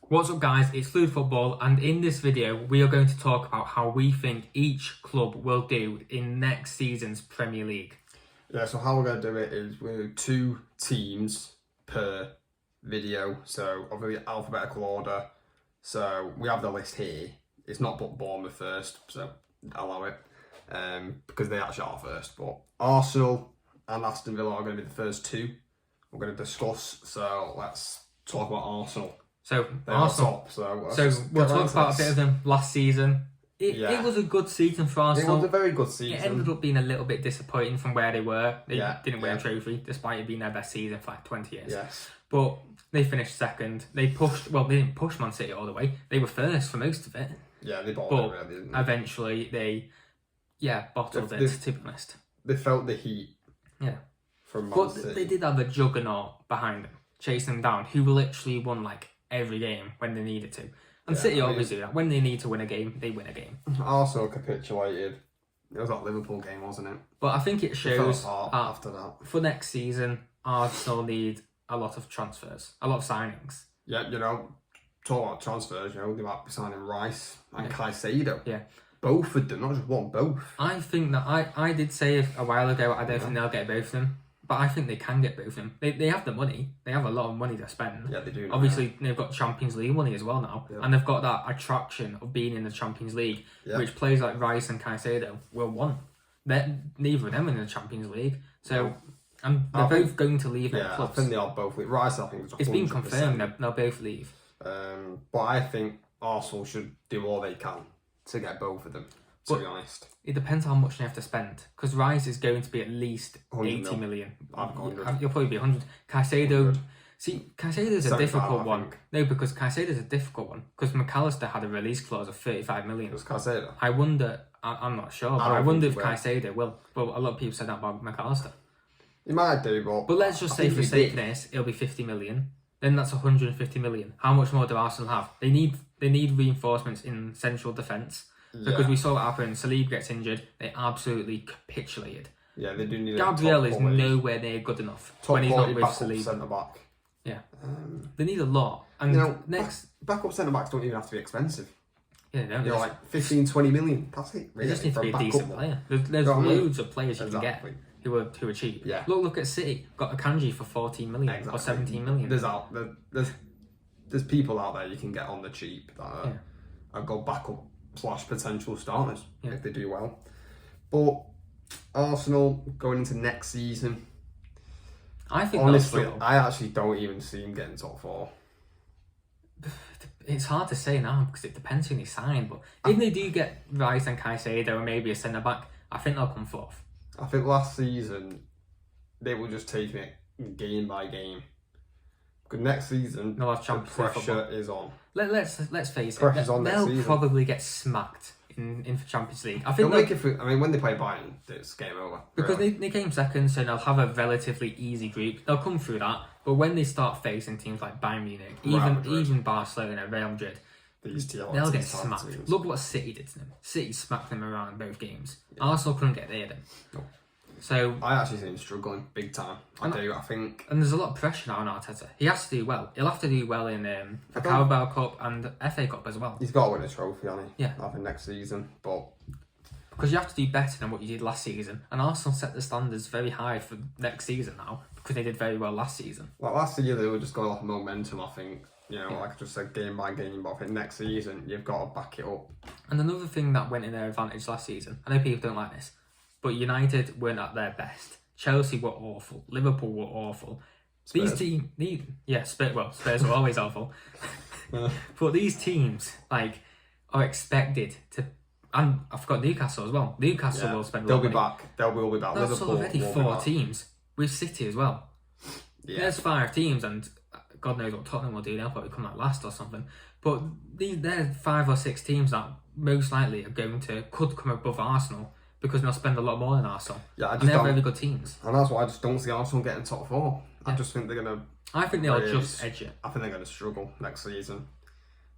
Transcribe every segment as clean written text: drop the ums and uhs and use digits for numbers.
What's up guys, it's Fluid Football, and in this video we are going to talk about how we think each club will do in next season's Premier League. Yeah, so how we're going to do it is we're going to do 2 teams per video, so obviously alphabetical order. So we have the list here. It's not put Bournemouth first, so allow it, because they actually are first. But Arsenal and Aston Villa are going to be the first 2 we're going to discuss. So let's talk about Arsenal. So They're Arsenal. top, so We'll talk about a bit of them last season. It was a good season for Arsenal. It was a very good season. It ended up being a little bit disappointing from where they were. They didn't win a Yeah. trophy, despite it being their best season for like 20 years. Yes. But they finished second. They didn't push Man City all the way. They were first for most of it. Yeah, they bought But it really, didn't they? eventually they, bottled it, to be honest. They felt the heat. Yeah. From Man But City. they did have a juggernaut behind them, chasing them down, who literally won like every game when they needed to. And City always do that. When they need to win a game, they win a game. Arsenal capitulated. It was that Liverpool game, wasn't it? But I think it shows after that. For next season, Arsenal need a lot of transfers, a lot of signings. Yeah, talk about transfers, they might be signing Rice and Caicedo. Yeah. Both of them, not just one, both. I think that I did say a while ago, I don't think they'll get both of them. But I think they can get both of them. They have the money. They have a lot of money to spend. Yeah, they do. Obviously, they've got Champions League money as well now. Yeah. And they've got that attraction of being in the Champions League, which players like Rice and Caicedo will want. Neither of them in the Champions League. So, and they're both going to leave their clubs. I think they are both. Rice, I think, is 100%. It's been confirmed they'll both leave. But I think Arsenal should do all they can to get both of them, to be honest. It depends how much they have to spend. Because Rice is going to be at least 80 million. I've got 100. You'll probably be 100. Caicedo... See, Caicedo's a difficult one. No, because Caicedo's a difficult one. Because McAllister had a release clause of 35 million. It was Caicedo? I wonder... I'm not sure, but I wonder if Caicedo will. But a lot of people said that about McAllister. He might do, but... But let's just say for sake of this, it'll be 50 million. Then that's 150 million. How much more do Arsenal have? They need reinforcements in central defence. Because we saw what happened. Saliba gets injured. They absolutely capitulated. Yeah, they do need Gabriel is nowhere near good enough when he's not with Saliba. Centre-back. Yeah. They need a lot. And backup centre-backs don't even have to be expensive. Yeah, no. Like 15, 20 million. That's it. They just need to be a decent player. There's loads of players you can get who are cheap. Yeah. Look at City. Got Akanji for 14 million or 17 million. There's people out there you can get on the cheap that are good backup / potential starters if they do well. But Arsenal going into next season, I think honestly, I actually don't even see him getting top 4. It's hard to say now because it depends who they sign. But if they do get Rice and Caicedo and maybe a centre back, I think they'll come 4th. I think last season they will just take it game by game. Because next season, the pressure is on. Let's face it. Pressure's on next season. They'll probably get smacked in for Champions League. I think when they play Bayern, it's game over. Because they came second, so they'll have a relatively easy group. They'll come through that. But when they start facing teams like Bayern Munich, even Barcelona, Real Madrid, they'll get smacked. Teams. Look what City did to them. City smacked them around both games. Yeah. Arsenal couldn't get near them. No. So I actually see him struggling big time. I think. And there's a lot of pressure now on Arteta. He has to do well. He'll have to do well in the Carabao Cup and FA Cup as well. He's got to win a trophy, hasn't he? Yeah. I think next season, but because you have to do better than what you did last season, and Arsenal set the standards very high for next season now because they did very well last season. Like last year, they were just going off momentum. I think like I just said, game by game. But I think next season you've got to back it up. And another thing that went in their advantage last season, I know people don't like this, but United weren't at their best. Chelsea were awful. Liverpool were awful. Spurs. These teams, Spurs were always awful. But these teams are expected to. And I forgot Newcastle as well. Newcastle will spend. They'll be back. They'll be back. That's already 4 teams with City as well. Yeah. There's 5 teams, and God knows what Tottenham will do. They'll probably come out last or something. But there's 5 or 6 teams that most likely could come above Arsenal because they'll spend a lot more than Arsenal. Yeah, and they're very good teams. And that's why I just don't see Arsenal getting top 4. I just think they're gonna. I think they'll just edge it. I think they're gonna struggle next season.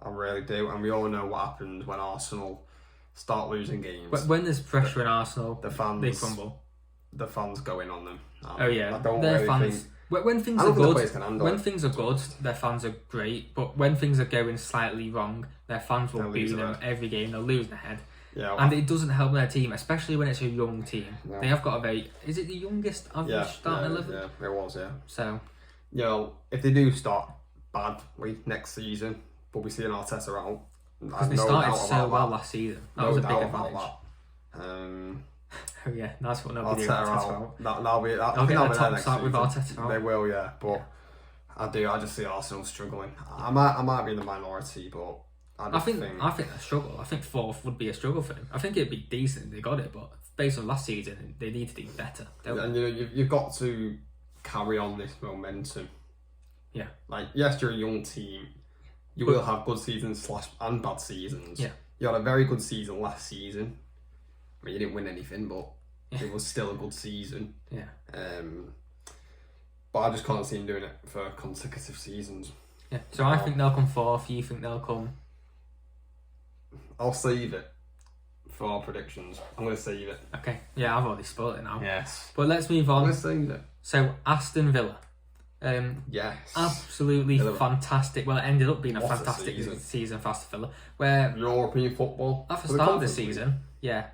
I really do, and we all know what happens when Arsenal start losing games. But when there's pressure in Arsenal, the fans, they crumble. The fans go in on them. I don't When things I are don't think the good, players can handle when it. things are good, their fans are great. But when things are going slightly wrong, their fans will They'll boo lose them their head. every game. They'll lose their head, Yeah, and it doesn't help their team, especially when it's a young team. No. They have got a very. Is it the youngest average starting 11? Yeah, it was, yeah. So You know, if they do start badly next season, but we see an Arteta out. because they started so well last season, that was a big advantage. Oh yeah, that's what nobody did. Arteta Arteta out. That'll be. I They'll think get that'll the be there top next start with season. Arteta out. They will, yeah. But I just see Arsenal struggling. I might be in the minority, but I think a struggle. I think fourth would be a struggle for them. I think it'd be decent if they got it, but based on last season, they need to do better. And you know, you've got to carry on this momentum. Yeah. Like, yes, you're a young team. You will have good seasons and bad seasons. Yeah. You had a very good season last season. I mean, you didn't win anything, but it was still a good season. Yeah. But I just can't see him doing it for consecutive seasons. Yeah. So I think they'll come fourth. You think they'll come? I'll save it for our predictions. I'm going to save it. Okay. Yeah, I've already spoiled it now. Yes. But let's move I'm on. going to save it. So Aston Villa. Yes. Absolutely fantastic. Well, it ended up being a What a fantastic season. season for Aston Villa. Where European football. at the For start of the Conference League. season,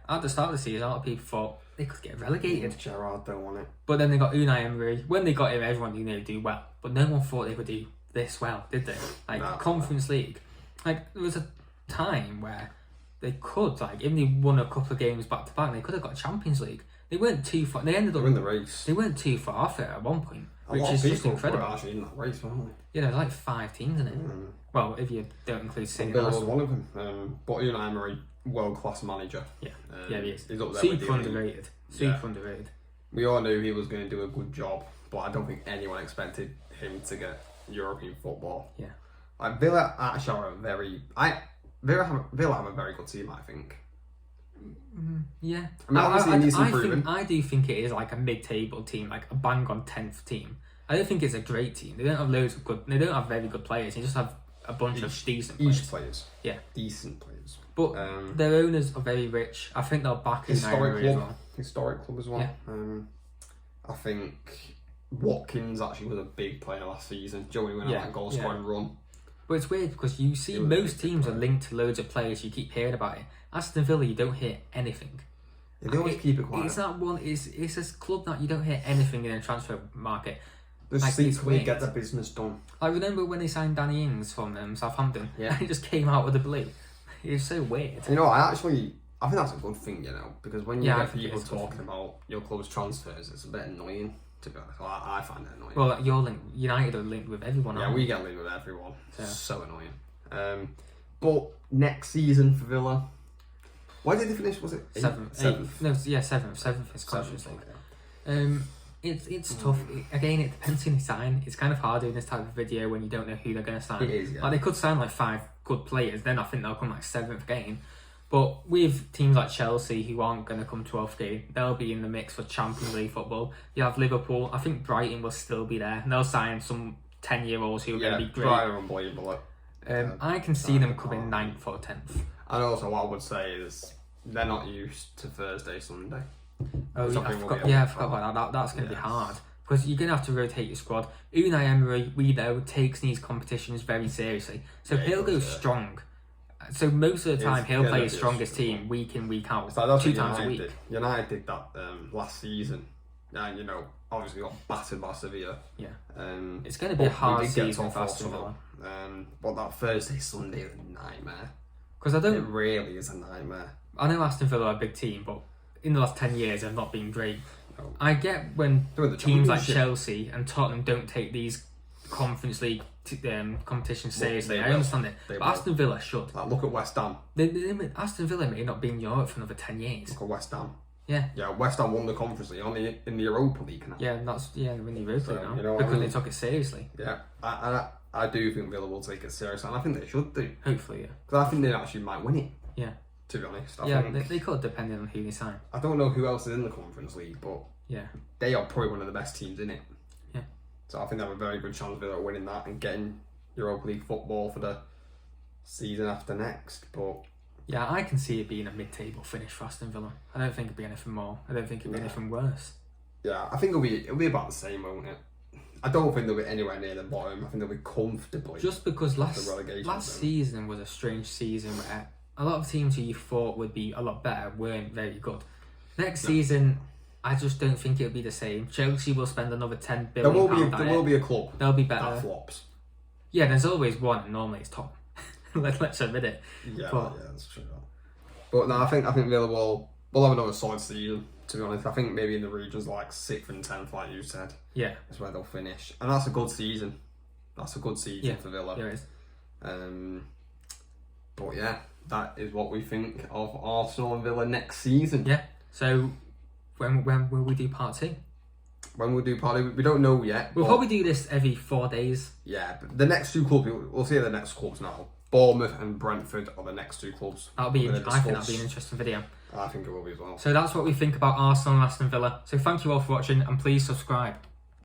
at the start of the season, a lot of people thought they could get relegated. Gerrard don't want it. But then they got Unai Emery. When they got him, everyone knew they'd do well. But no one thought they would do this well, did they? Like, No. Conference League. Like, there was a time where they could, like, if they won a couple of games back to back, they could have got Champions League. They weren't too far. They ended They're up. in the race. They weren't too far off it at one point, A which lot is of just people incredible. were actually in that race, weren't they? Yeah, there's like 5 teams in it. Well, if you don't include City and Villa was Arsenal. one of them. But Unai Emery, world-class manager. Yeah, yeah, he is. He's up there with Super the elite. underrated. Super underrated. We all knew he was going to do a good job, but I don't think anyone expected him to get European football. Yeah. Like, Villa actually are Villa have a very good team, I think. Yeah. I mean, obviously it needs improving. I do think it is like a mid-table team, like a bang-on 10th team. I don't think it's a great team. They don't have loads of good... They don't have very good players. They just have a bunch of decent players. Each players. Yeah. Decent players. But their owners are very rich. I think they'll back Unai Emery as well. Historic club as well. Yeah. I think Watkins actually was a big player last season. Joey went on that goal scoring run. But it's weird because you see most teams are linked to loads of players. You keep hearing about it. Aston Villa, you don't hear anything. Yeah, they always keep it quiet. It's that one. It's a club that you don't hear anything in the transfer market. Just like, see it's to we weird. get the business done. I remember when they signed Danny Ings from Southampton. Yeah. And he just came out with the blue. It was so weird. You know, I think that's a good thing, you know, because when you I get think it people is a good talking thing. about your club's transfers, it's a bit annoying, to be honest. Well, I find it annoying. Well, you're linked. United are linked with everyone. Yeah, aren't we get linked with everyone. Yeah. So annoying. But next season for Villa, why did they finish? Was it Seventh. Seventh is Conference League. It's tough. Again, it depends who they sign. It's kind of hard doing this type of video when you don't know who they're going to sign. It is, yeah. Like, they could sign like 5 good players, then I think they'll come like 7th game. But with teams like Chelsea who aren't going to come 12th game, they'll be in the mix for Champions League football. You have Liverpool. I think Brighton will still be there. And they'll sign some 10-year-olds who are going to be great. Brighton are unbelievable. I can see them coming 9th or 10th. And also, what I would say is they're not used to Thursday, Sunday. Oh, Something I will forgot, be I able forgot to about that. That's going to be hard. Because you're going to have to rotate your squad. Unai Emery, we know, takes these competitions very seriously. So he'll go strong. So most of the time, he'll play his strongest team week in, week out. So that's 2 what times a United week. did. United did that last season. And, you know, obviously got battered by Sevilla. Yeah. Um, It's going to be a but we hard did get season top for four Aston Villa. somehow. But that Thursday, Sunday is a nightmare. Because It really is a nightmare. I know Aston Villa are a big team, but in the last 10 years, they've not been great. No. I get when They're in the teams like Championship. Chelsea and Tottenham don't take these Conference League competitions seriously. they I will. understand it. They But will. Aston Villa should. Like, look at West Ham. Aston Villa may not be in Europe for another 10 years. Look at West Ham. Yeah. Yeah, West Ham won the Conference League, only in the Europa League now. Yeah, and that's they're in the Europa So, now you know what because I mean? they took it seriously. Yeah, I do think Villa will take it seriously, and I think they should do. Hopefully, yeah. Because I think they actually might win it. Yeah. To be honest, Yeah, think, they could depending on who they sign. I don't know who else is in the Conference League, but Yeah. they are probably one of the best teams in it. Yeah. So I think they have a very good chance of Villa winning that and getting Europa League football for the season after next. But Yeah, I can see it being a mid-table finish for Aston Villa. I don't think it'd be anything more. I don't think it'd be anything worse. yeah, I think it'll be about the same, won't it? I don't think they'll be anywhere near the bottom. I think they'll be comfortably. Just because off the relegation last zone. season was a strange season where a lot of teams who you thought would be a lot better weren't very good. Next season, I just don't think it'll be the same. Chelsea will spend another £10 billion. There will be a club. They'll be better. That flops. Yeah, there's always one, and normally it's Tottenham. Let's admit it. Yeah, But- that's true. But no, I think Villa will have another solid season. To be honest, I think maybe in the regions like 6th and 10th, like you said, Yeah, is where they'll finish, and that's a good season. That's a good season for Villa. there is. But yeah, that is what we think of Arsenal and Villa next season. Yeah. So when will we do part 2? When we'll do party, we don't know yet. We'll but- probably do this every 4 days. Yeah, but the next two clubs, we'll see the next clubs now. Bournemouth and Brentford are the next two clubs. I think that'll be an interesting video. I think it will be as well. So that's what we think about Arsenal and Aston Villa. So thank you all for watching, and please subscribe.